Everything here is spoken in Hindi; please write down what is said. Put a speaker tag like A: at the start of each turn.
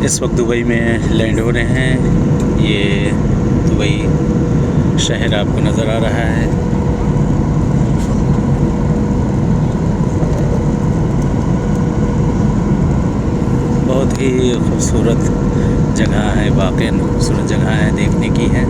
A: इस वक्त दुबई में लैंड हो रहे हैं। ये दुबई शहर आपको नज़र आ रहा है। बहुत ही खूबसूरत जगह है, वाकई खूबसूरत जगह है, देखने की है।